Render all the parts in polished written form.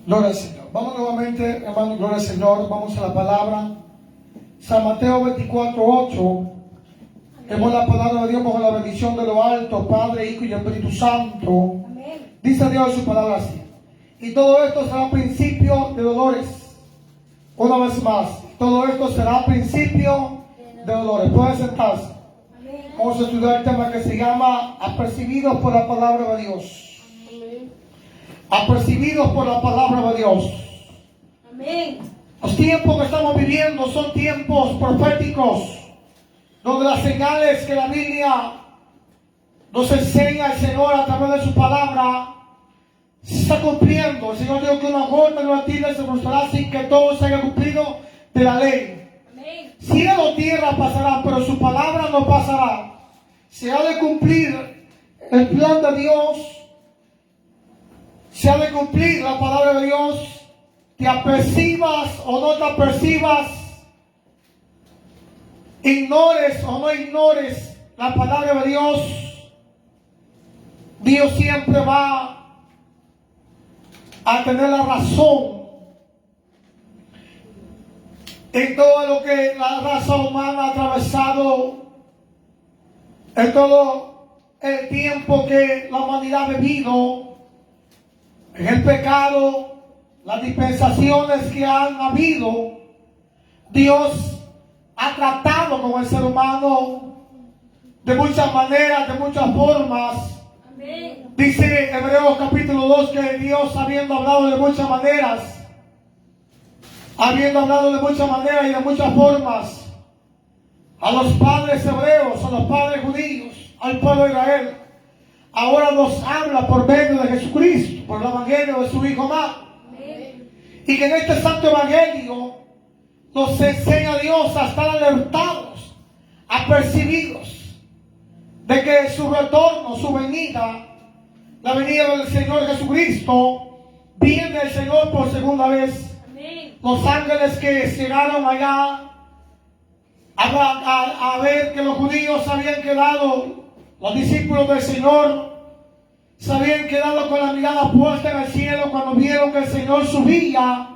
Gloria al Señor. Vamos nuevamente, hermano, gloria al Señor. Vamos a la palabra. San Mateo 24:8. Hemos la palabra de Dios bajo la bendición de lo alto, Padre, Hijo y Espíritu Santo. Amén. Dice Dios en su palabra así. Y todo esto será principio de dolores. Una vez más, todo esto será principio de dolores. Pueden sentarse. Amén. Vamos a estudiar el tema que se llama Apercibidos por la palabra de Dios. Apercibidos por la palabra de Dios. Amén. Los tiempos que estamos viviendo son tiempos proféticos, donde las señales que la Biblia nos enseña el Señor a través de su palabra se está cumpliendo. El Señor dijo que una gota de una tilde se mostrará sin que todo se haya cumplido de la ley. Amén. Cielo o tierra pasará, pero su palabra no pasará. Se ha de cumplir el plan de Dios. Se ha de cumplir la palabra de Dios. Te apercibas o no te apercibas, ignores o no ignores la palabra de Dios, Dios siempre va a tener la razón en todo lo que la raza humana ha atravesado, en todo el tiempo que la humanidad ha vivido, en el pecado, las dispensaciones que han habido. Dios ha tratado con el ser humano de muchas maneras, de muchas formas. Amén. Dice Hebreos capítulo 2 que Dios, habiendo hablado de muchas maneras y de muchas formas a los padres hebreos, a los padres judíos, al pueblo de Israel, ahora nos habla por medio de Jesucristo, por el evangelio de su Hijo amado. Amén. Y que en este santo evangelio nos enseña Dios a estar alertados, apercibidos de que su retorno, su venida, la venida del Señor Jesucristo, viene el Señor por segunda vez. Amén. Los ángeles que llegaron allá a ver que los judíos habían quedado, los discípulos del Señor se habían quedado con la mirada puesta en el cielo cuando vieron que el Señor subía,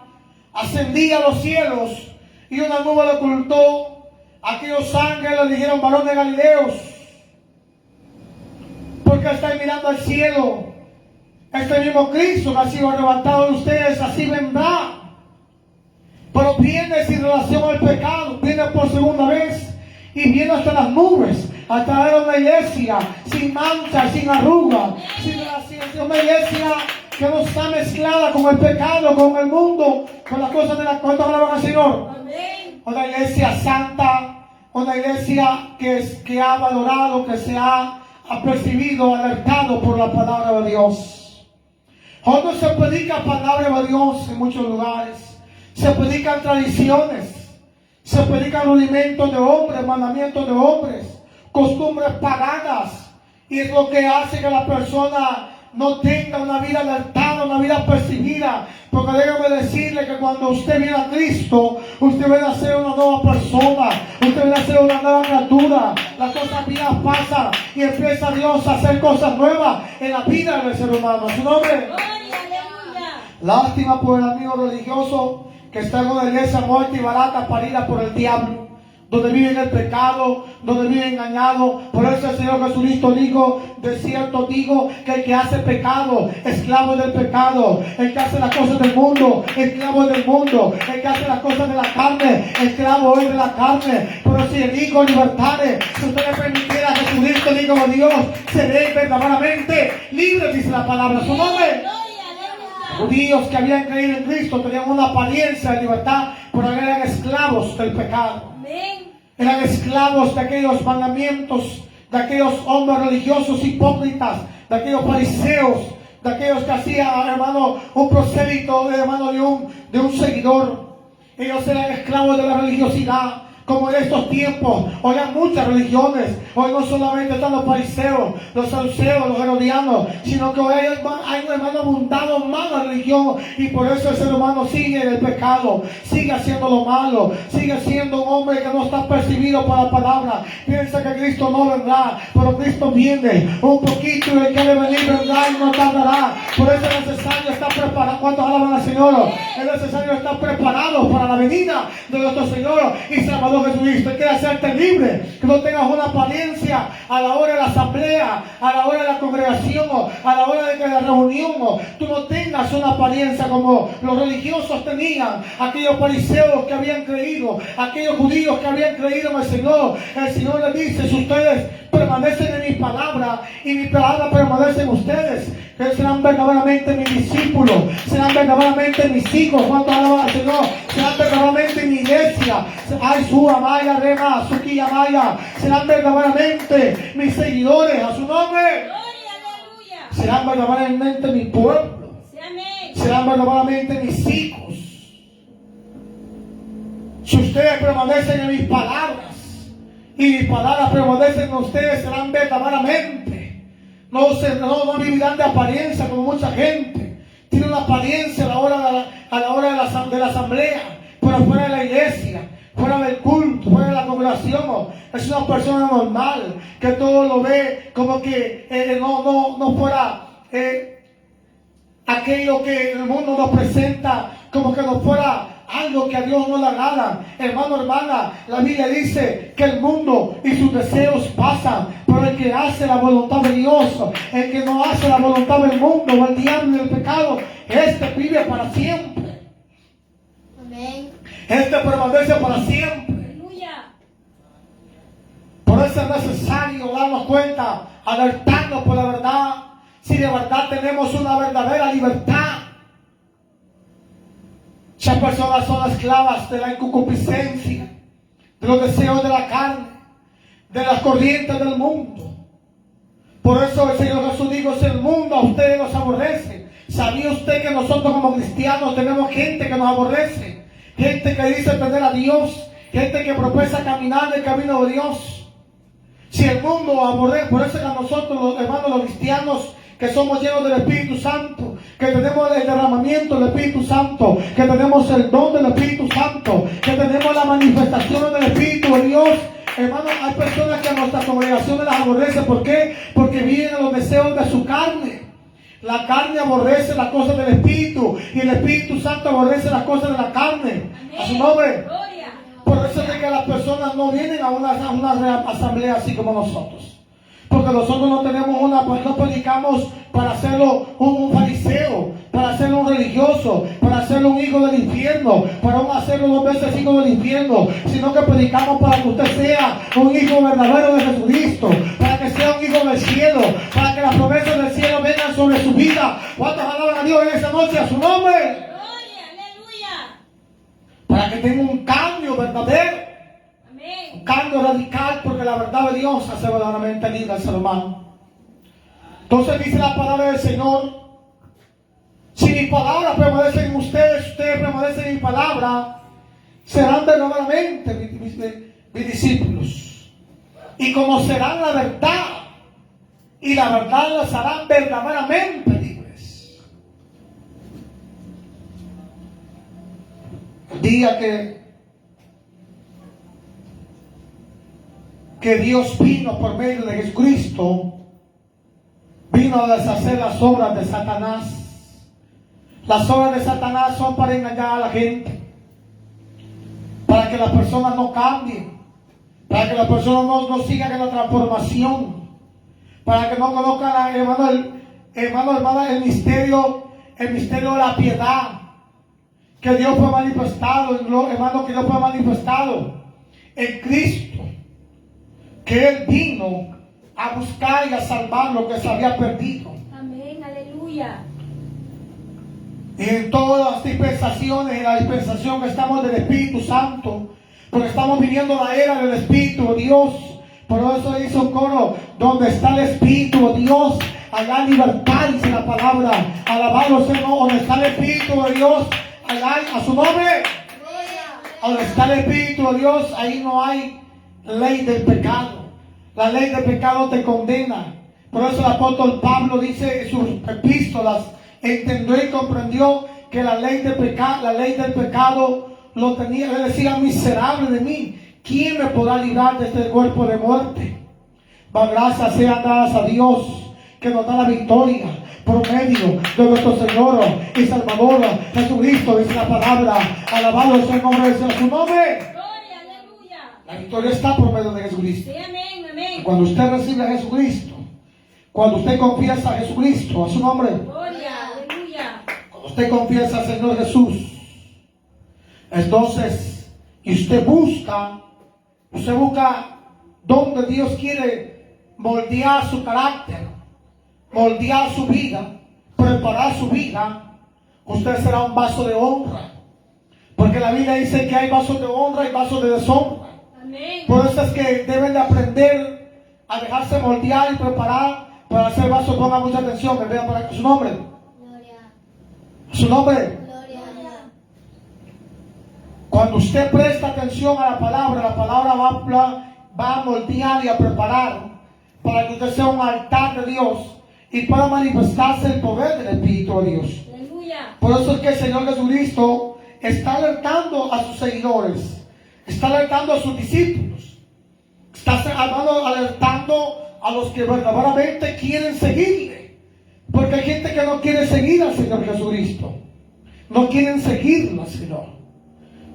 ascendía a los cielos y una nube lo ocultó. Aquellos ángeles le dijeron: varones galileos, ¿por qué estáis mirando al cielo? Este mismo Cristo que ha sido arrebatado de ustedes, así vendrá. Pero viene sin relación al pecado, viene por segunda vez y viene hasta las nubes a traer una iglesia sin mancha, sin arruga, una iglesia que no está mezclada con el pecado, con el mundo, con las cosas de la cuenta del Señor. Amén. Una iglesia santa, una iglesia que ha valorado, que se ha apercibido, alertado por la palabra de Dios. Hoy no se predica palabra de Dios en muchos lugares. Se predican tradiciones, se predican rudimentos de hombres, mandamientos de hombres, costumbres paganas, y es lo que hace que la persona no tenga una vida alertada, una vida percibida. Porque déjame decirle que cuando usted viene a Cristo, usted viene a ser una nueva persona, usted viene a ser una nueva criatura. Las cosas viejas pasan y empieza Dios a hacer cosas nuevas en la vida del ser humano. ¿Su nombre? Gloria, aleluya. Lástima por el amigo religioso que está en una iglesia muerta y barata, parida por el diablo, donde vive en el pecado, donde vive engañado. Por eso el Señor Jesucristo dijo: de cierto digo que el que hace pecado, esclavo del pecado; el que hace las cosas del mundo, esclavo del mundo; el que hace las cosas de la carne, esclavo es de la carne. Pero si el Hijo libertare, si usted le permitiera a Jesucristo, el Hijo de Dios, seréis verdaderamente libres, dice la palabra. Su nombre. Judíos que habían creído en Cristo tenían una apariencia de libertad, pero eran esclavos del pecado. Amén. Eran esclavos de aquellos mandamientos, de aquellos hombres religiosos hipócritas, de aquellos fariseos, de aquellos que hacían, hermano, un prosélito, hermano, de un seguidor. Ellos eran esclavos de la religiosidad. Como en estos tiempos, hoy hay muchas religiones. Hoy no solamente están los fariseos, los saduceos, los herodianos, sino que hoy hay un hermano abundado más la religión. Y por eso el ser humano sigue en el pecado, sigue haciendo lo malo, sigue siendo un hombre que no está percibido por la palabra. Piensa que Cristo no vendrá, pero Cristo viene un poquito, y el que ha de venir vendrá y no tardará. Por eso es necesario estar preparados. ¿Cuántos alaban al Señor? Es necesario estar preparados para la venida de nuestro Señor y Salvador Jesucristo. Él quiere hacerte libre, que no tengas una apariencia a la hora de la asamblea, a la hora de la congregación, a la hora de la reunión. Tú no tengas una apariencia como los religiosos tenían, aquellos fariseos que habían creído, aquellos judíos que habían creído en el Señor. El Señor les dice: si ustedes permanecen en mi palabra y mi palabra permanece en ustedes, que serán verdaderamente mis discípulos, serán verdaderamente mis hijos. Cuando alaban al Señor, serán verdaderamente mi iglesia. Ay, su amaya, rema, su quillamaya, serán verdaderamente mis seguidores. A su nombre. Gloria, aleluya. Serán verdaderamente mi pueblo, Sí, amén. serán verdaderamente mis hijos. Si ustedes permanecen en mis palabras y mis palabras permanecen en ustedes, serán verdaderamente. No vivirán de apariencia como mucha gente. Tiene una apariencia a la hora de la asamblea, pero fuera de la iglesia, fuera del culto, fuera de la congregación. Es una persona normal que todo lo ve como que no fuera aquello que el mundo nos presenta, como que no fuera algo que a Dios no le agrada. Hermano, hermana, la Biblia dice que el mundo y sus deseos pasan, pero el que hace la voluntad de Dios, el que no hace la voluntad del mundo o el diablo y el pecado, este vive para siempre. Amén. Este permanece para siempre. Aleluya. Por eso es necesario darnos cuenta, alertarnos por la verdad, si de verdad tenemos una verdadera libertad. Muchas personas son esclavas de la concupiscencia, de los deseos de la carne, de las corrientes del mundo. Por eso el Señor Jesús dijo: si el mundo a ustedes los aborrece. ¿Sabía usted que nosotros como cristianos tenemos gente que nos aborrece? Gente que dice tener a Dios, gente que profesa caminar en el camino de Dios. Si el mundo aborrece, por eso que a nosotros, los hermanos, los cristianos, que somos llenos del Espíritu Santo, que tenemos el derramamiento del Espíritu Santo, que tenemos el don del Espíritu Santo, que tenemos la manifestación del Espíritu de Dios. Hermanos, hay personas que a nuestra congregación las aborrece. ¿Por qué? Porque viven en los deseos de su carne. La carne aborrece las cosas del Espíritu y el Espíritu Santo aborrece las cosas de la carne. A su nombre. Gloria. Por eso es que las personas no vienen a una asamblea así como nosotros. Porque nosotros no tenemos no predicamos para hacerlo un fariseo, para hacerlo un religioso, para hacerlo un hijo del infierno, para hacerlo 2 veces hijo del infierno, sino que predicamos para que usted sea un hijo verdadero de Jesucristo, para que sea un hijo del cielo, para que las promesas del cielo vengan sobre su vida. ¿Cuántos alaban a Dios en esta noche? A su nombre. Gloria, aleluya. Para que tenga un cambio verdadero. Amén. Cambio radical, porque la verdad de Dios hace verdaderamente libre al ser humano. Entonces dice la palabra del Señor: si mi palabra permanece en ustedes, ustedes permanecen en mi palabra, serán verdaderamente mis discípulos y conocerán la verdad, y la verdad los harán verdaderamente libres. El día que Dios vino por medio de Jesucristo, vino a deshacer las obras de Satanás. Las obras de Satanás son para engañar a la gente, para que las personas no cambien, para que las personas no sigan en la transformación, para que no conozcan, hermano, el misterio de la piedad que Dios fue manifestado, hermano, que Dios fue manifestado en Cristo, que Él vino a buscar y a salvar lo que se había perdido. Amén, aleluya. Y en todas las dispensaciones, en la dispensación que estamos del Espíritu Santo, porque estamos viviendo la era del Espíritu de Dios. Por eso hizo un coro: donde está el Espíritu de Dios, allá hay libertad, dice la palabra. Alabado sea, no, donde está el Espíritu de Dios, allá hay, a su nombre, donde está el Espíritu de Dios, ahí no hay ley del pecado. La ley del pecado te condena. Por eso el apóstol Pablo dice en sus epístolas: entendió y comprendió que la ley del pecado lo tenía. Le decía: miserable de mí, ¿quién me podrá librar de este cuerpo de muerte? Mas gracias sean dadas a Dios, que nos da la victoria por medio de nuestro Señor y Salvador Jesucristo. Dice la palabra, alabado sea el nombre de su nombre. Gloria, aleluya. La victoria está por medio de Jesucristo. Sí, amén, amén. Cuando usted recibe a Jesucristo, cuando usted confiesa a Jesucristo, a su nombre, Gloria, aleluya. cuando usted confiesa al Señor Jesús, entonces, y usted busca donde Dios quiere moldear su carácter, moldear su vida, preparar su vida, usted será un vaso de honra. Porque la Biblia dice que hay vasos de honra y vasos de deshonra. Amén. Por eso es que deben de aprender a dejarse moldear y preparar para hacer vasos. Pongan mucha atención, que vean para su nombre. Gloria, Su nombre. gloria. Cuando usted presta atención a la palabra va a moldear y a preparar para que usted sea un altar de Dios y pueda manifestarse el poder del Espíritu de Dios. Aleluya. Por eso es que el Señor Jesucristo está alertando a sus seguidores, está alertando a sus discípulos, está alertando a los que verdaderamente quieren seguirle. Porque hay gente que no quiere seguir al Señor Jesucristo, no quieren seguirlo al Señor.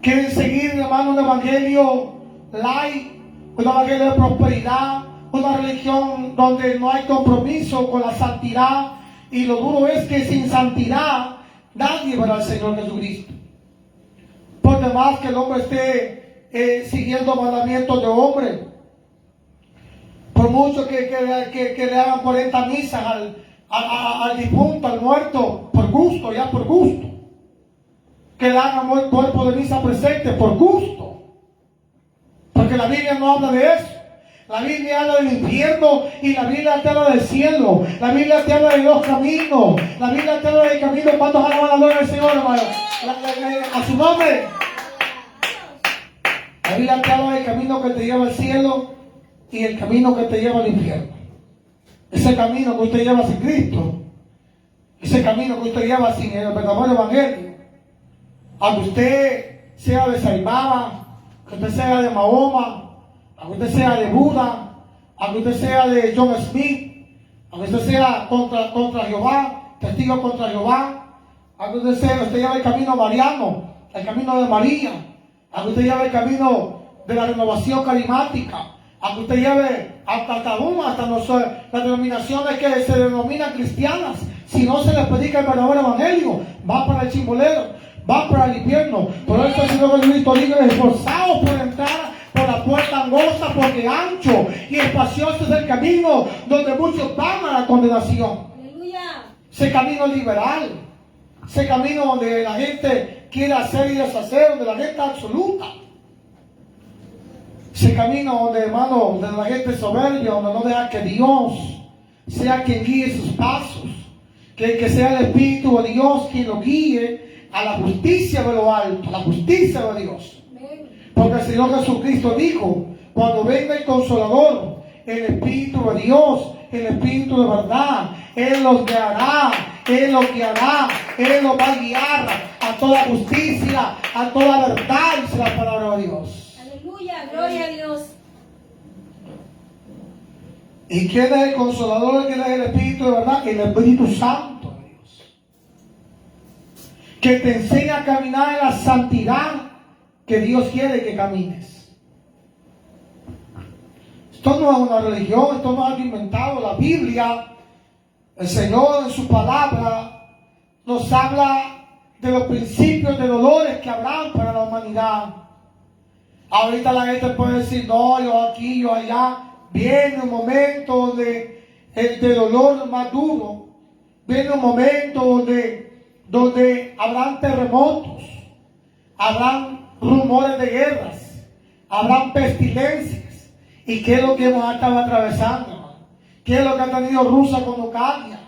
Quieren seguir, hermano, un evangelio light, un evangelio de prosperidad, una religión donde no hay compromiso con la santidad. Y lo duro es que sin santidad nadie verá al Señor Jesucristo. Por demás que el hombre esté siguiendo mandamientos de hombre, por mucho que le hagan 40 misas al difunto, al muerto, por gusto, ya por gusto. Que le hagan el cuerpo de misa presente por gusto. Porque la Biblia no habla de eso. La Biblia habla del infierno y la Biblia te habla del cielo. La Biblia te habla de los caminos. La Biblia te habla del camino. ¿Cuántos alaban la gloria del Señor, hermano? A su nombre. La Biblia te habla del camino que te lleva al cielo y el camino que te lleva al infierno. Ese camino que usted lleva sin Cristo, ese camino que usted lleva sin el verdadero evangelio, aunque usted sea de Saibaba, que usted sea de Mahoma, aunque usted sea de Buda, aunque usted sea de John Smith, aunque usted sea contra Jehová, testigo contra Jehová, aunque usted lleve el camino mariano, el camino de María, aunque usted lleve el camino de la renovación carismática, aunque usted lleve hasta las denominaciones que se denominan cristianas, si no se les predica el verdadero evangelio, va para el chimbolero, va para el infierno. Por eso el Señor Jesucristo dice: esforzados por entrar por la puerta angosta, porque ancho y espacioso es el camino donde muchos van a la condenación. Aleluya. Ese camino liberal, ese camino donde la gente quiere hacer y deshacer, donde la gente es absoluta. Ese camino donde, hermano, donde la gente es soberbia, donde no deja que Dios sea quien guíe sus pasos, que sea el Espíritu de Dios quien lo guíe a la justicia de lo alto, a la justicia de Dios. Amén. Porque el Señor Jesucristo dijo: cuando venga el Consolador, el Espíritu de Dios, el Espíritu de verdad, Él los guiará, Él los guiará, Él los va a guiar a toda justicia, a toda verdad, dice la palabra de Dios. Aleluya, gloria a Dios. ¿Y quién es el Consolador? ¿Quién es el Espíritu de verdad? El Espíritu Santo de Dios, que te enseña a caminar en la santidad que Dios quiere que camines. Esto no es una religión, esto no es algo inventado. La Biblia, el Señor en su palabra nos habla de los principios de dolores que habrán para la humanidad. Ahorita la gente puede decir: no, yo aquí, yo allá. Viene un momento de dolor más duro. Viene un momento donde habrán terremotos, habrán rumores de guerras, habrán pestilencias. ¿Y qué es lo que hemos estado atravesando? ¿Qué es lo que ha tenido Rusia con Ucrania?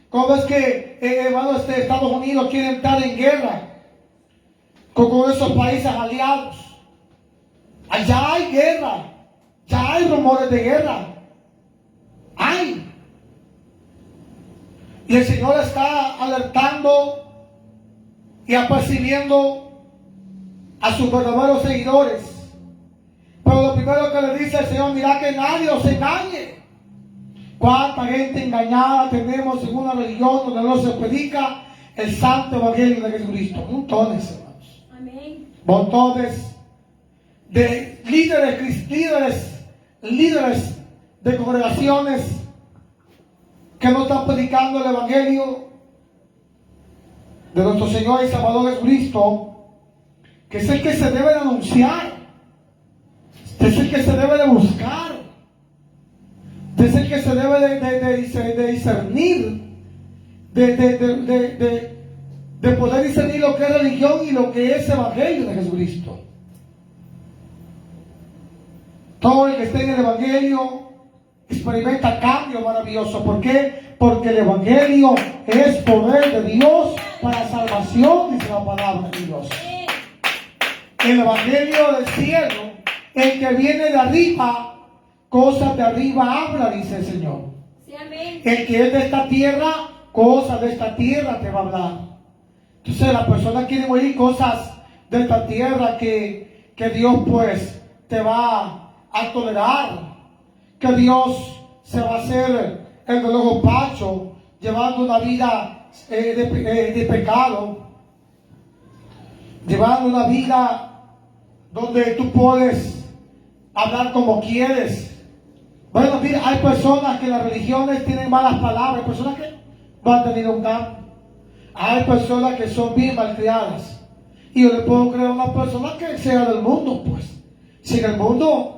¿Cómo es que, hermano, Estados Unidos quiere entrar en guerra con esos países aliados? Allá hay guerra, ya hay rumores de guerra. Hay. Y el Señor está alertando y apercibiendo a sus verdaderos seguidores. Pero lo primero que le dice el Señor: mira que nadie os engañe, ¿Cuánta gente engañada tenemos en una religión donde no se predica el santo evangelio de Jesucristo? Montones, hermanos. Amén. Montones de líderes de congregaciones que no están predicando el evangelio de nuestro Señor y Salvador Jesucristo, que es el que se debe de anunciar, es el que se debe de buscar, es el que se debe de discernir, de poder discernir lo que es religión y lo que es evangelio de Jesucristo. Todo el que esté en el evangelio experimenta cambio maravilloso. ¿Por qué? Porque el evangelio es poder de Dios para salvación, dice la palabra de Dios. El evangelio del cielo, el que viene de arriba, cosas de arriba habla, dice el Señor. Sí, amén. El que es de esta tierra, cosas de esta tierra te va a hablar. Entonces las personas quieren oír cosas de esta tierra que Dios pues te va a tolerar, que Dios se va a hacer el del ojo pacho, llevando una vida de pecado, llevando una vida donde tú puedes hablar como quieres. Bueno, mira, hay personas que en las religiones tienen malas palabras, hay personas que no han tenido un cambio. Hay personas que son bien malcriadas. Y yo le puedo creer a una persona que sea del mundo, pues. Si en el mundo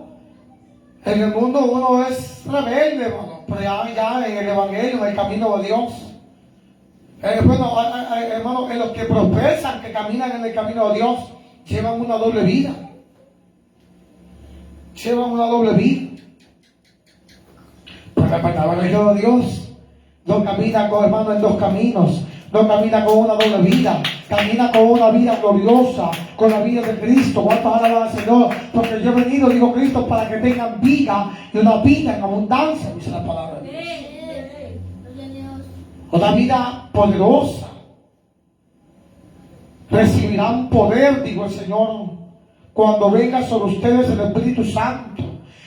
uno es rebelde, hermano, pero ya en el evangelio, en el camino de Dios. Hermano, en los que profesan que caminan en el camino de Dios, llevan una doble vida. Llevan una doble vida. Porque la palabra de Dios no camina con, hermano, en dos caminos. No camina con una doble vida, camina con una vida gloriosa, con la vida de Cristo. ¿Cuántos alaban al Señor? Porque yo he venido, dijo Cristo, para que tengan vida y una vida en abundancia, dice la palabra de Dios. Una vida poderosa. Recibirán poder, dijo el Señor, cuando venga sobre ustedes el Espíritu Santo.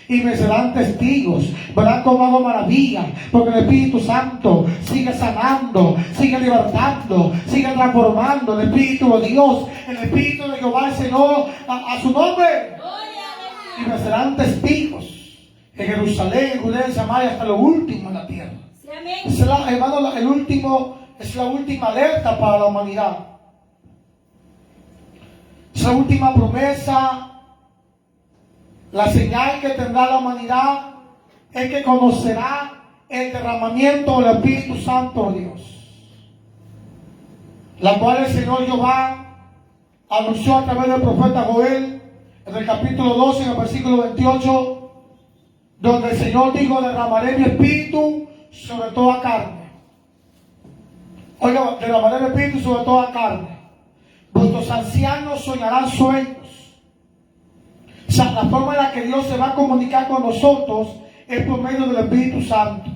Y me serán testigos, verán cómo hago maravilla, porque el Espíritu Santo sigue sanando, sigue libertando, sigue transformando. El Espíritu de Dios, el Espíritu de Jehová, el Señor, a su nombre. Y me serán testigos en Jerusalén, en Judea, en Samaria, hasta lo último en la tierra. Sí, amén. Es la última alerta para la humanidad. Es la última promesa. La señal que tendrá la humanidad es que conocerá el derramamiento del Espíritu Santo de Dios, la cual el Señor Jehová anunció a través del profeta Joel en el capítulo 12, en el versículo 28, donde el Señor dijo: derramaré mi espíritu sobre toda carne. Oiga, derramaré mi espíritu sobre toda carne. Vuestros ancianos soñarán sueños. O sea, la forma en la que Dios se va a comunicar con nosotros es por medio del Espíritu Santo.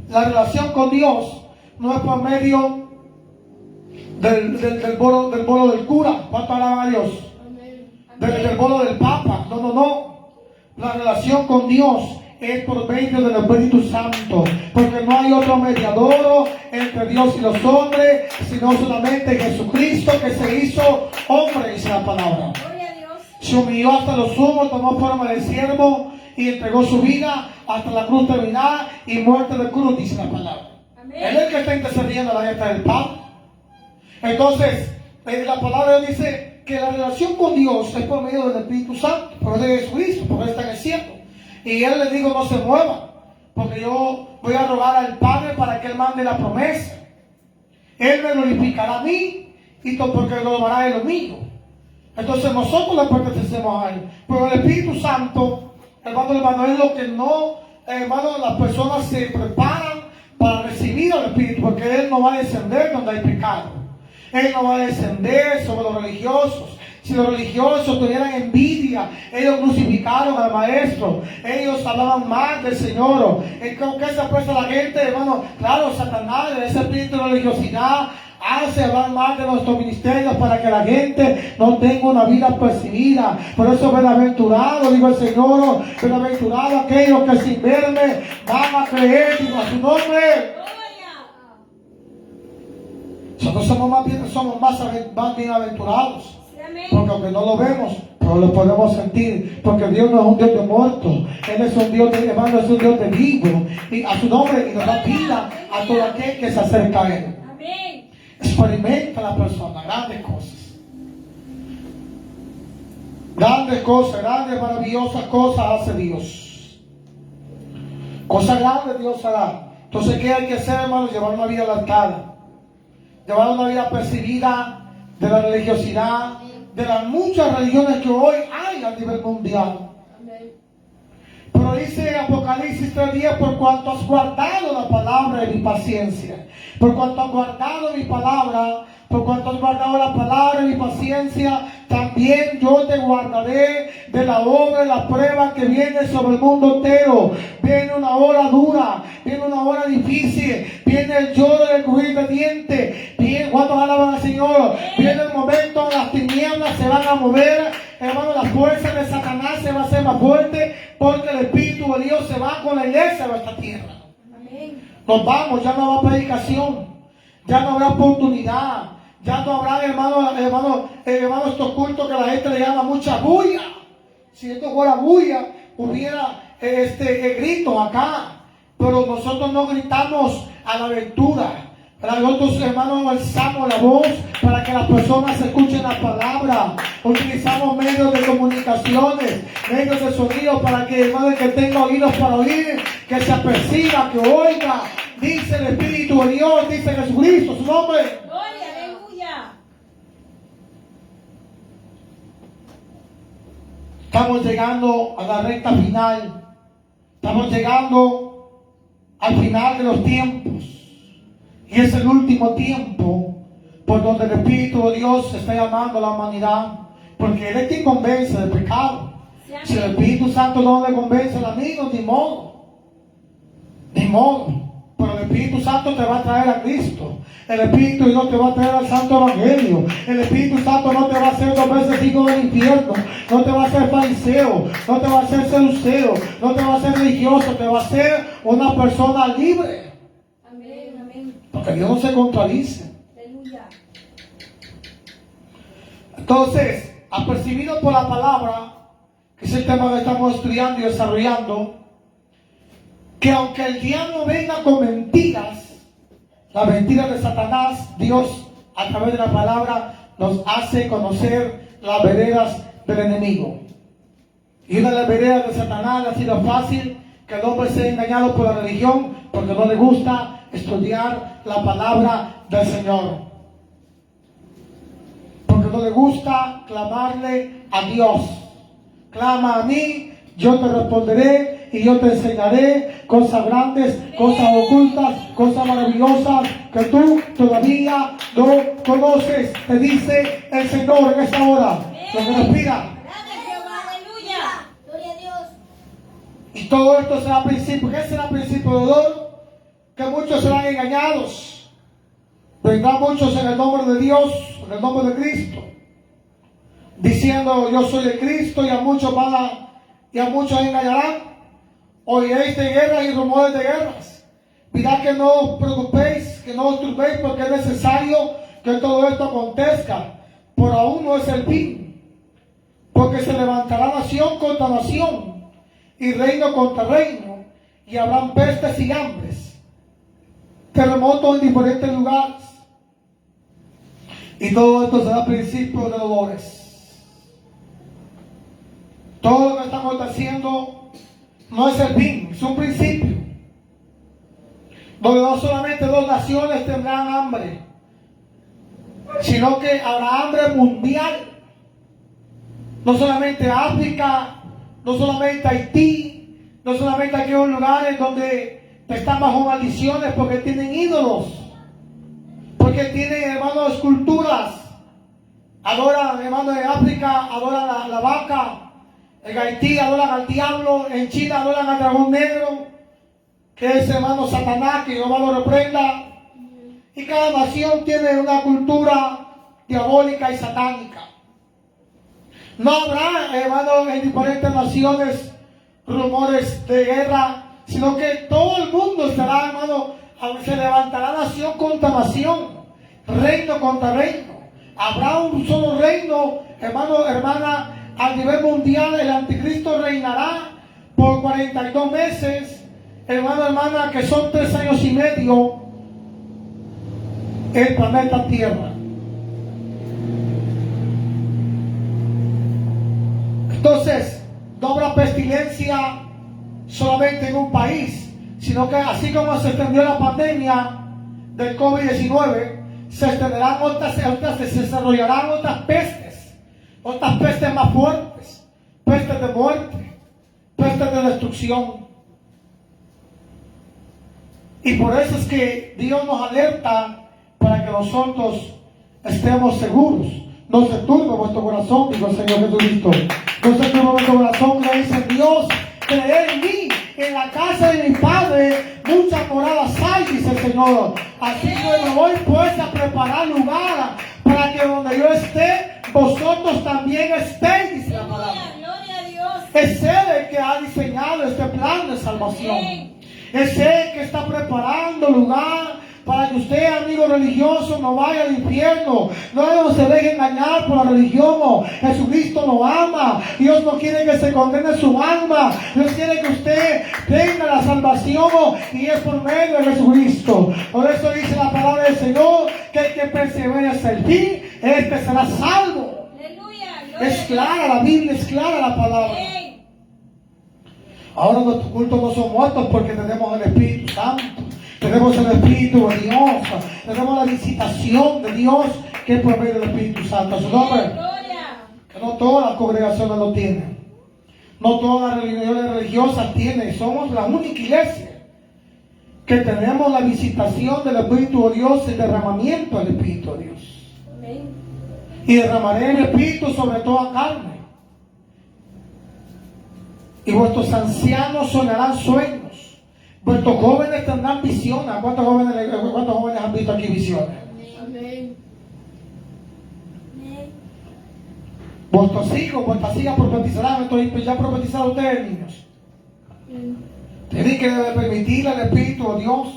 La relación con Dios no es por medio del bolo del cura. ¿Cuánto alaban a Dios? Del bolo del Papa. No. La relación con Dios es por medio del Espíritu Santo. Porque no hay otro mediador entre Dios y los hombres, sino solamente Jesucristo, que se hizo hombre, dice la palabra. Se humilló hasta lo sumo, tomó forma de siervo y entregó su vida hasta la cruz terminal y muerte de cruz, dice la palabra. Amén. Él es el que está intercediendo a la dieta del Padre. Entonces, la palabra dice que la relación con Dios es por medio del Espíritu Santo, por medio de Jesucristo, porque Él está en el cielo. Y Él le dijo: no se muevan, porque yo voy a rogar al Padre para que Él mande la promesa. Él me glorificará a mí, y porque lo hará de lo mío. Entonces nosotros le pertenecemos a Él. Pero el Espíritu Santo, hermano, es lo que no, hermano, las personas se preparan para recibir al Espíritu, porque Él no va a descender donde hay pecado. Él no va a descender sobre los religiosos. Si los religiosos tuvieran envidia, ellos crucificaron al Maestro, ellos hablaban mal del Señor. ¿Con qué se apuesta la gente, hermano? Claro, Satanás, ese espíritu de religiosidad, hace hablar mal de nuestros ministerios para que la gente no tenga una vida percibida. Por eso, bienaventurado, digo el Señor, bienaventurado aquellos que sin verme van a creer, digo a su nombre. Gloria. Nosotros somos más bienaventurados. Amén. Porque aunque no lo vemos, pero lo podemos sentir. Porque Dios no es un Dios de muertos. Él es un Dios de hermano, es un Dios de vivo. Y a su nombre, y nos da vida a todo aquel que se acerca a Él. Amén. Experimenta la persona grandes cosas. Grandes cosas, grandes, maravillosas cosas hace Dios. Cosas grandes Dios hará. Entonces, ¿qué hay que hacer, hermanos? Llevar una vida alertada. Llevar una vida percibida de la religiosidad, de las muchas religiones que hoy hay a nivel mundial. Pero dice Apocalipsis 3:10, por cuanto has guardado la palabra de mi paciencia, por cuanto has guardado mi palabra, por cuanto has guardado la palabra de mi paciencia, también yo te guardaré de la obra y la prueba que viene sobre el mundo entero. Viene una hora dura, viene una hora difícil, viene el lloro del crujir de dientes. ¿Cuántos alaban al Señor? Viene el momento, las tinieblas se van a mover, hermano, la fuerza de Satanás se va a hacer más fuerte, porque el Espíritu de Dios se va con la iglesia de esta tierra. Amén. Nos vamos, ya no habrá predicación, ya no habrá oportunidad, ya no habrá, hermano, estos cultos que la gente le llama mucha bulla. Si esto fuera bulla, hubiera gritos acá, pero nosotros no gritamos a la aventura. Para nosotros, hermanos, alzamos la voz para que las personas escuchen la palabra. Utilizamos medios de comunicaciones, medios de sonido para que, hermano, el que tenga oídos para oír, que se aperciba, que oiga. Dice el Espíritu de Dios, dice Jesucristo, su nombre. Gloria, aleluya. Estamos llegando a la recta final. Estamos llegando al final de los tiempos. Y es el último tiempo por donde el Espíritu de Dios está llamando a la humanidad. Porque Él es quien convence del pecado. Si el Espíritu Santo no le convence al amigo, ni modo. Ni modo. Pero el Espíritu Santo te va a traer a Cristo. El Espíritu de Dios te va a traer al Santo Evangelio. El Espíritu Santo no te va a hacer 2 veces hijo del infierno. No te va a hacer fariseo. No te va a hacer seduceo. No te va a hacer religioso. Te va a hacer una persona libre. Amén, amén. Porque Dios no se contradice. Aleluya. Entonces, apercibido por la palabra, que es el tema que estamos estudiando y desarrollando, que aunque el diablo venga con mentiras, la mentira de Satanás, Dios a través de la palabra nos hace conocer las veredas del enemigo. Y una de las veredas de Satanás ha sido fácil, que el hombre sea engañado por la religión, porque no le gusta estudiar la palabra del Señor. Porque no le gusta clamarle a Dios. Clama a mí, yo te responderé y yo te enseñaré cosas grandes, cosas ocultas, cosas maravillosas que tú todavía no conoces. Te dice el Señor en esta hora. Lo que respira. Gracias, Jehová, aleluya. Gloria a Dios. Y todo esto será principio. ¿Qué será principio de dolor? Que muchos serán engañados. Vendrán muchos en el nombre de Dios, en el nombre de Cristo, diciendo yo soy el Cristo, y a muchos engañarán. Oiréis de guerras y rumores de guerras. Mirad que no os preocupéis, que no os turbéis, porque es necesario que todo esto acontezca, pero aún no es el fin. Porque se levantará nación contra nación, y reino contra reino, y habrán pestes y hambres, terremotos en diferentes lugares. Y todo esto será principio de dolores. Todo lo que estamos haciendo no es el fin, es un principio. Donde no solamente 2 naciones tendrán hambre, sino que habrá hambre mundial. No solamente África, no solamente Haití, no solamente aquellos lugares donde están bajo maldiciones porque tienen ídolos, porque tienen, hermanos, esculturas. Adoran, hermanos, en África adoran la vaca. En Haití adoran al diablo, en China adoran al dragón negro, que es, hermano, Satanás, que Jehová lo reprenda. Y cada nación tiene una cultura diabólica y satánica. No habrá, hermanos, en diferentes naciones rumores de guerra, sino que todo el mundo estará, hermano, se levantará nación contra nación, reino contra reino. Habrá un solo reino, hermano, hermana, a nivel mundial. El anticristo reinará por 42 meses, hermano, hermana, que son 3 años y medio, el planeta Tierra. Entonces, no habrá pestilencia solamente en un país, sino que así como se extendió la pandemia del COVID-19, se extenderán se desarrollarán otras pestes más fuertes, pestes de muerte, pestes de destrucción. Y por eso es que Dios nos alerta para que nosotros estemos seguros. No se turbe vuestro corazón, dijo el Señor Jesucristo. No se turbe vuestro corazón, le dice Dios, creed en mí. En la casa de mi Padre muchas moradas hay, dice el Señor. Así que me voy pues a preparar lugar para que donde yo esté, vosotros también estéis, dice la palabra. Gloria a Dios. Es Él el que ha diseñado este plan de salvación. Es Él que está preparando lugar para que usted, amigo religioso, no vaya al infierno. No se deje engañar por la religión. Jesucristo lo ama. Dios no quiere que se condene su alma. Dios quiere que usted tenga la salvación, y es por medio de Jesucristo. Por eso dice la palabra del Señor que el que persevere hasta el fin, este será salvo. Aleluya. Es clara la Biblia, es clara la palabra. Ahora nuestros cultos no son muertos porque tenemos el Espíritu Santo. Tenemos el Espíritu de Dios. Tenemos la visitación de Dios que es por medio del Espíritu Santo. A su nombre. Que no todas las congregaciones lo tienen. No todas las religiones religiosas tienen. Somos la única iglesia que tenemos la visitación del Espíritu de Dios, el derramamiento del Espíritu de Dios. Amén. Y derramaré el Espíritu sobre toda carne. Y vuestros ancianos soñarán sueños. Vuestros jóvenes tendrán visiones. ¿Cuántos jóvenes han visto aquí visiones? Amén. Vuestros hijos, vuestras hijas profetizarán. Entonces, ya profetizaron ustedes, niños. Tienen que permitirle al Espíritu de Dios.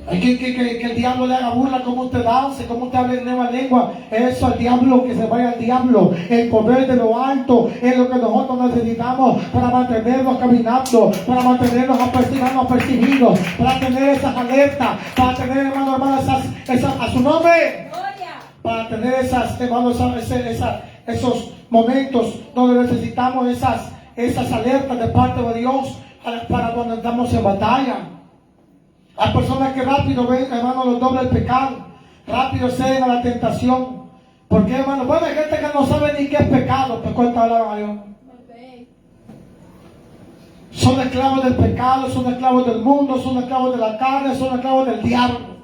Hay que el diablo le haga burla, como usted dance, como usted habla en nueva lengua. Eso al diablo, que se vaya al diablo. El poder de lo alto es lo que nosotros necesitamos para mantenernos caminando, para mantenernos apercibidos, para tener esas alertas, para tener, hermano, esas a su nombre. Para tener esos momentos donde necesitamos esas alertas de parte de Dios para cuando estamos en batalla. Hay personas que rápido ven, hermano, los dobles el pecado, rápido ceden a la tentación. ¿Por qué, hermano? Bueno, hay gente que no sabe ni qué es pecado, pues cuenta hablaban a Dios. Son esclavos del pecado, son esclavos del mundo, son esclavos de la carne, son esclavos del diablo.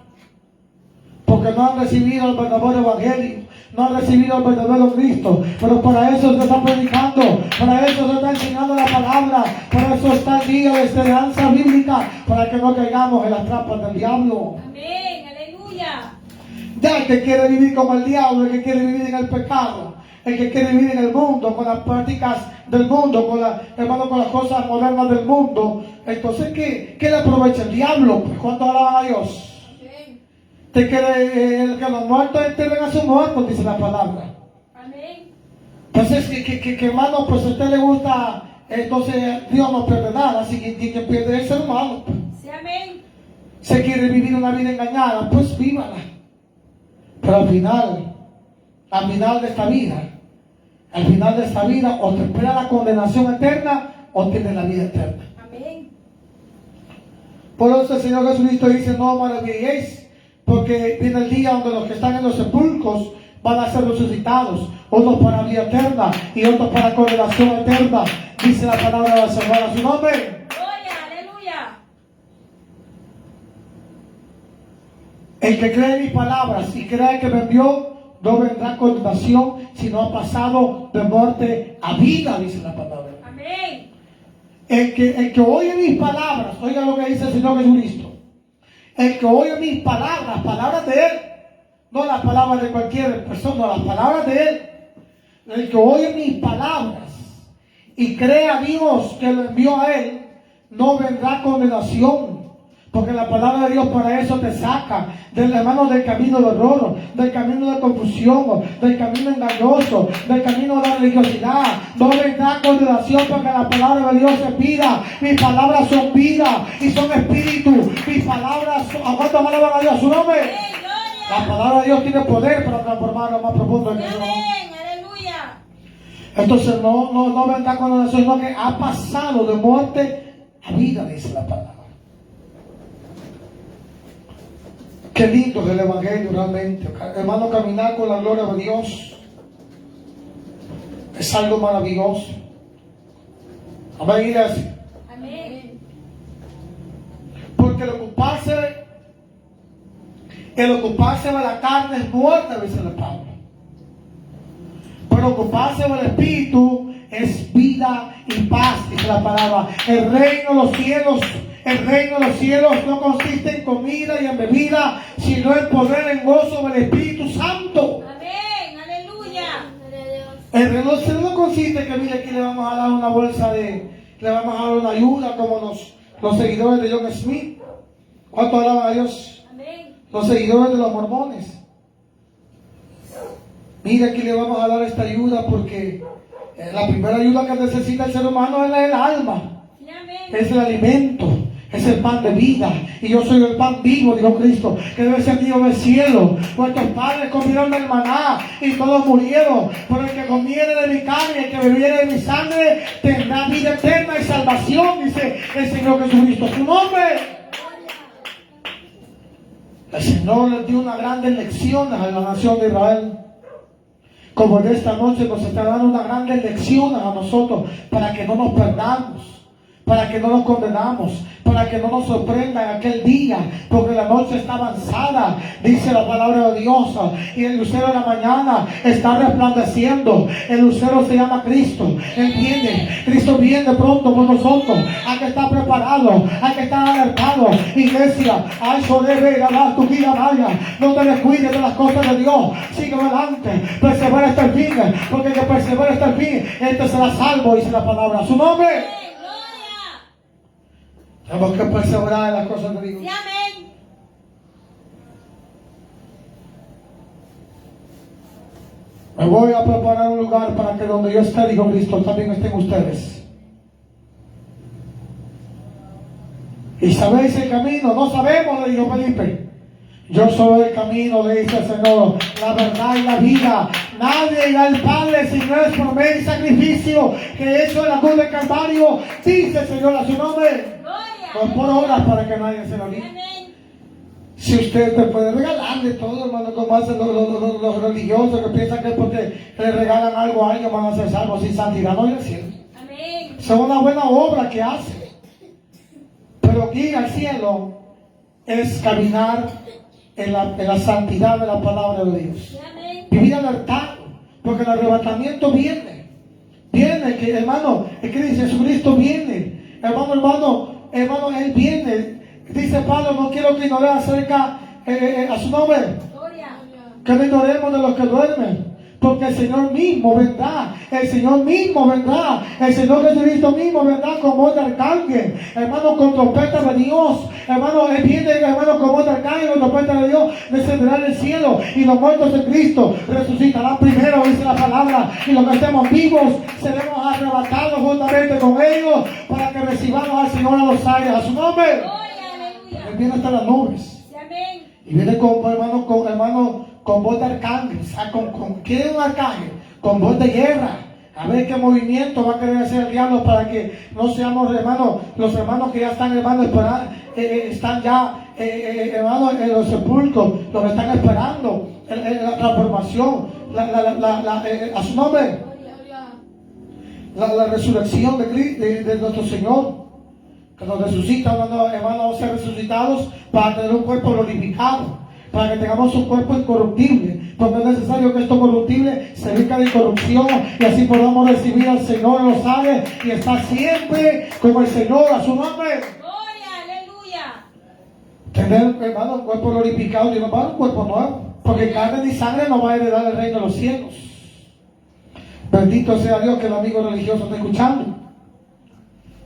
Porque no han recibido el verdadero evangelio, no han recibido el verdadero Cristo. Pero para eso se está predicando, para eso se está enseñando la palabra, para eso está el día de esperanza bíblica, para que no caigamos en las trampas del diablo. Amén, aleluya. Ya el que quiere vivir como el diablo, el que quiere vivir en el pecado, el que quiere vivir en el mundo, con las prácticas del mundo, con las cosas modernas del mundo, entonces ¿qué le aprovecha el diablo? ¿Cuánto alaban a Dios? Que los muertos entierren a sus muertos, dice la palabra. Amén. Entonces, que hermano, pues a usted le gusta, entonces Dios no pierde nada, así que pierde el ser humano. Sí, amén. Se quiere vivir una vida engañada, pues vívala. Pero al final de esta vida, o te espera la condenación eterna, o tienes la vida eterna. Amén. Por eso el Señor Jesucristo dice, no maravilléis, porque viene el día donde los que están en los sepulcros van a ser resucitados, unos para vida eterna y otros para condenación eterna, dice la palabra del Señor. A su nombre. Gloria, aleluya. El que cree en mis palabras y cree que me envió, no vendrá condenación, sino ha pasado de muerte a vida, dice la palabra. Amén. El que oye mis palabras, oiga lo que dice el Señor Jesucristo. El que oye mis palabras, palabras de Él, no las palabras de cualquier persona, las palabras de Él. El que oye mis palabras y cree a Dios que lo envió a Él, no vendrá condenación. Porque la palabra de Dios para eso te saca del hermano del camino de error, del camino de confusión, del camino engañoso, del camino de la religiosidad. No vendrá condenación porque la palabra de Dios es vida. Mis palabras son vida y son espíritu. Mis palabras son... ¿A cuántos alaban a Dios su nombre? Amén, La gloria. palabra de Dios tiene poder para transformar lo más profundo de nosotros. Amén, aleluya. Entonces no vendrá condenación, sino que ha pasado de muerte a vida, dice la palabra. Qué lindo es el Evangelio realmente. Hermano, caminar con la gloria de Dios es algo maravilloso. Amén, iglesia. Amén. Porque el ocuparse de la carne es muerte, dice el Pablo. Pero ocuparse del Espíritu es vida y paz, dice la palabra. El reino de los cielos no consiste en comida y en bebida, sino en poder, en gozo del Espíritu Santo. Amén, aleluya. El reino de los cielos no consiste que, mire, aquí le vamos a dar una bolsa le vamos a dar una ayuda como los seguidores de John Smith. ¿Cuánto alaban a Dios? Amén. Los seguidores de los mormones. Mire, aquí le vamos a dar esta ayuda porque la primera ayuda que necesita el ser humano es la del alma. Sí, amén. Es el alimento, es el pan de vida. Y yo soy el pan vivo, dijo Cristo, que debe ser mío del cielo. Vuestros padres comieron del maná y todos murieron. Pero el que comiere de mi carne, el que bebiere de mi sangre, tendrá vida eterna y salvación, dice el Señor Jesucristo. Su nombre. El Señor les dio una gran lección a la nación de Israel. Como en esta noche nos está dando una gran lección a nosotros para que no nos perdamos, para que no nos condenamos, para que no nos sorprenda en aquel día, porque la noche está avanzada, dice la palabra de Dios, y el lucero de la mañana está resplandeciendo. El lucero se llama Cristo. Él viene, Cristo viene pronto por nosotros. Hay que estar preparado, hay que estar alertado. Iglesia, a eso debe ir a dar tu vida, vaya. No te descuides de las cosas de Dios. Sigue adelante, persevera hasta el fin, porque el que persevera hasta el fin, este será salvo, dice la palabra. Su nombre. Amén, gloria. Tenemos que perseverar en las cosas de Dios. Sí, amén. Me voy a preparar un lugar para que donde yo esté, dijo Cristo, también estén ustedes. ¿Y sabéis el camino? No sabemos, le dijo Felipe. Yo soy el camino, le dice el Señor, la verdad y la vida. Nadie irá al Padre si no es por medio y sacrificio que eso en la cruz del Calvario, dice el Señor a su nombre. Gloria. No por obras para que nadie se lo diga. Amén. Si usted te puede regalarle todo, hermano, como hacen los religiosos que piensan que porque le regalan algo a alguien van a ser salvos sin santidad, no es cierto. Amén. Es una buena obra que hace. Pero ir al cielo es caminar en la santidad de la palabra de Dios. Sí, amén. Vivir alertado, porque el arrebatamiento viene. Viene, que hermano, es que dice Jesucristo viene. Hermano, Él viene. Dice Pablo, no quiero que ignore acerca a su nombre, Gloria. que no ignoremos de los que duermen, porque el Señor mismo vendrá, el Señor mismo vendrá, el Señor Jesucristo mismo vendrá como otro arcángel, hermano, con trompeta de Dios, hermano, Él viene, hermano, como otro arcángel, con trompeta de Dios, descenderá del cielo, y los muertos en Cristo resucitarán primero, dice la palabra, y los que estemos vivos seremos arrebatados juntamente con ellos, para que recibamos al Señor a los aires, a su nombre. Gloria, aleluya. Él viene hasta las nubes. Sí, amén. Y viene con voz de arcángel. O sea, ¿qué es un arcángel? Con voz de guerra. A ver qué movimiento va a querer hacer el diablo para que no seamos hermanos, los hermanos que ya están, hermanos, están ya, hermanos, en los sepulcros, los están esperando, la transformación, a su nombre, la resurrección de nuestro Señor. Que nos resucita, hermanos, ser resucitados para tener un cuerpo glorificado, para que tengamos un cuerpo incorruptible, porque es necesario que esto corruptible se vista de incorrupción y así podamos recibir al Señor en los aires y estar siempre con el Señor, a su nombre. Gloria, aleluya. Tener, hermano, un cuerpo glorificado, Dios nos va a dar un cuerpo nuevo. Porque carne ni sangre no va a heredar el reino de los cielos. Bendito sea Dios que el amigo religioso está escuchando.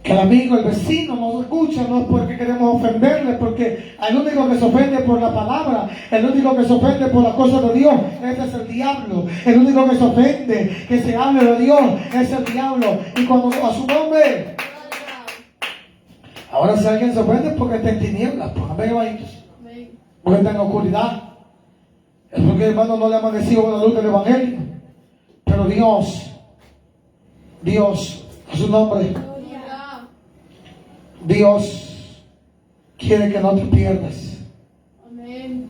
Que el amigo, el vecino nos escucha, no es porque queremos ofenderle, porque el único que se ofende por la palabra, el único que se ofende por las cosas de Dios, ese es el diablo. El único que se ofende, que se hable de Dios, es el diablo. Y cuando a su nombre. Ahora si alguien se ofende es porque está en tinieblas, porque está en oscuridad. Es porque, hermano, no le ha amanecido la luz del evangelio. Pero Dios, a su nombre, Dios quiere que no te pierdas. Amén.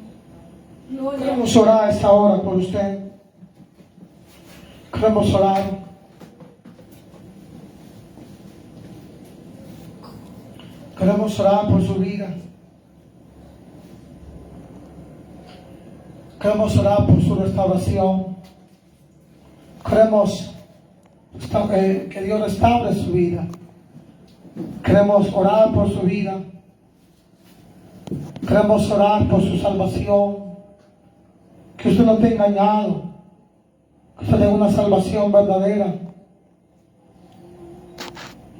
Queremos orar a esta hora por usted. Queremos orar. Queremos orar por su vida. Queremos orar por su restauración. Queremos que Dios restaure su vida. Queremos orar por su vida. Queremos orar por su salvación. Que usted no esté engañado. Que usted tenga una salvación verdadera.